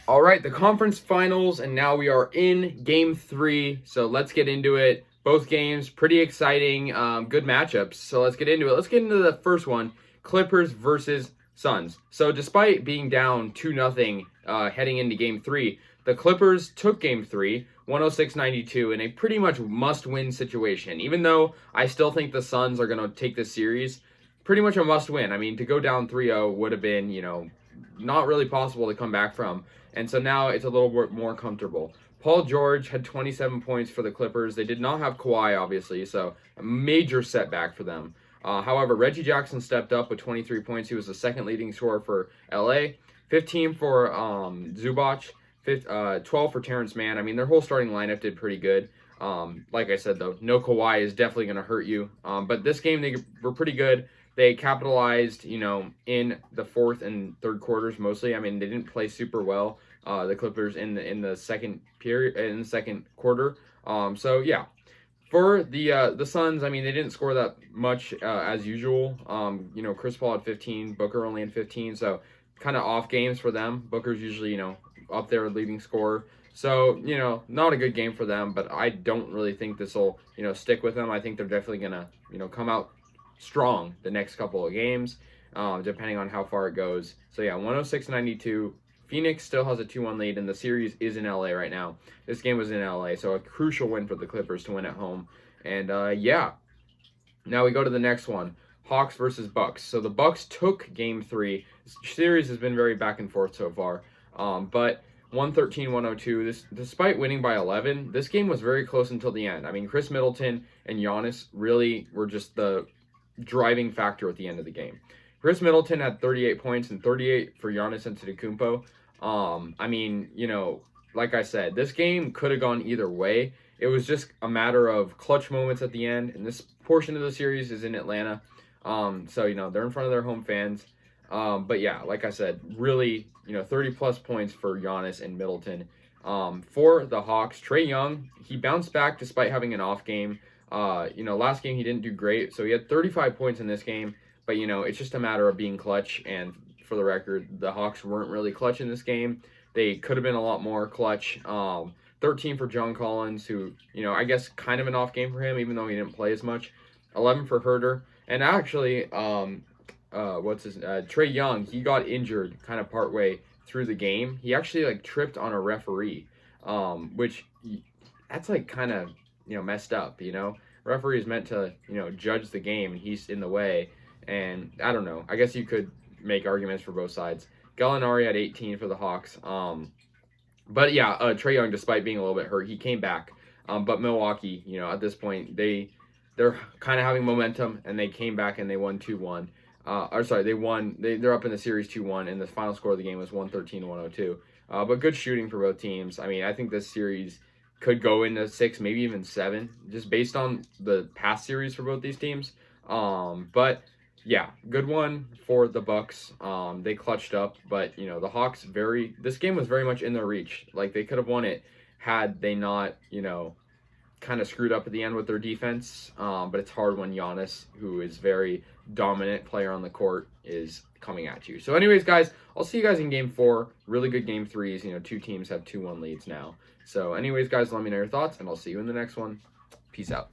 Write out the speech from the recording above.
All right, the conference finals, and now we are in game 3. So let's get into it. Both games pretty exciting, good matchups. So let's get into it. Let's get into the first one: Clippers versus Suns. So despite being down 2-0 heading into game 3, the Clippers took game 3, 106-92, in a pretty much must-win situation. Even though I still think the Suns are going to take this series, pretty much a must-win. I mean, to go down 3-0 would have been, not really possible to come back from. And so now it's a little bit more comfortable. Paul George had 27 points for the Clippers. They did not have Kawhi, obviously, so a major setback for them. However, Reggie Jackson stepped up with 23 points. He was the second leading scorer for LA. 15 for Zubac. 12 for Terrence Mann. I mean, their whole starting lineup did pretty good. Like I said, though, no Kawhi is definitely going to hurt you. But this game, they were pretty good. They capitalized, in the fourth and third quarters mostly. I mean, they didn't play super well, the Clippers in the second period, in the second quarter. So yeah, for the Suns, I mean, they didn't score that much as usual. Chris Paul had 15, Booker only had 15, so kind of off games for them. Booker's usually up there leading scorer. So, not a good game for them, but I don't really think this will, stick with them. I think they're definitely going to, come out strong the next couple of games, depending on how far it goes. So yeah, 106-92. Phoenix still has a 2-1 lead, and the series is in LA right now. This game was in LA, so a crucial win for the Clippers to win at home. And yeah, now we go to the next one: Hawks versus Bucks. So the Bucks took Game 3. This series has been very back and forth so far, but 113-102. Despite winning by 11, this game was very close until the end. I mean, Chris Middleton and Giannis really were just the driving factor at the end of the game. Chris Middleton had 38 points and 38 for Giannis Antetokounmpo. I mean, like I said, this game could have gone either way. It was just a matter of clutch moments at the end, and this portion of the series is in Atlanta. So, they're in front of their home fans. But yeah, like I said, really, 30 plus points for Giannis and Middleton. For the Hawks, Trae Young, he bounced back despite having an off game. Last game he didn't do great, so he had 35 points in this game, but it's just a matter of being clutch. And for the record, the Hawks weren't really clutch in this game. They could have been a lot more clutch. 13 for John Collins, who, I guess kind of an off game for him, even though he didn't play as much. 11 for Herter. And actually, Trae Young, he got injured kind of partway through the game. He actually tripped on a referee, which that's kind of messed up. Referee is meant to judge the game, and he's in the way. And I don't know, I guess you could make arguments for both sides. Gallinari had 18 for the Hawks. But yeah, Trae Young, despite being a little bit hurt, he came back. But Milwaukee, at this point, they're kind of having momentum, and they came back and they won 2-1. They're up in the series 2-1, and the final score of the game was 113-102. But good shooting for both teams. I mean, I think this series could go into 6, maybe even 7, just based on the past series for both these teams. But yeah, good one for the Bucks. They clutched up, but the Hawks this game was very much in their reach. They could have won it had they not, kind of screwed up at the end with their defense. But it's hard when Giannis, who is very dominant player on the court, is coming at you. So anyways, guys, I'll see you guys in game 4. Really good game 3s. Two teams have 2-1 leads now. So anyways, guys, let me know your thoughts, and I'll see you in the next one. Peace out.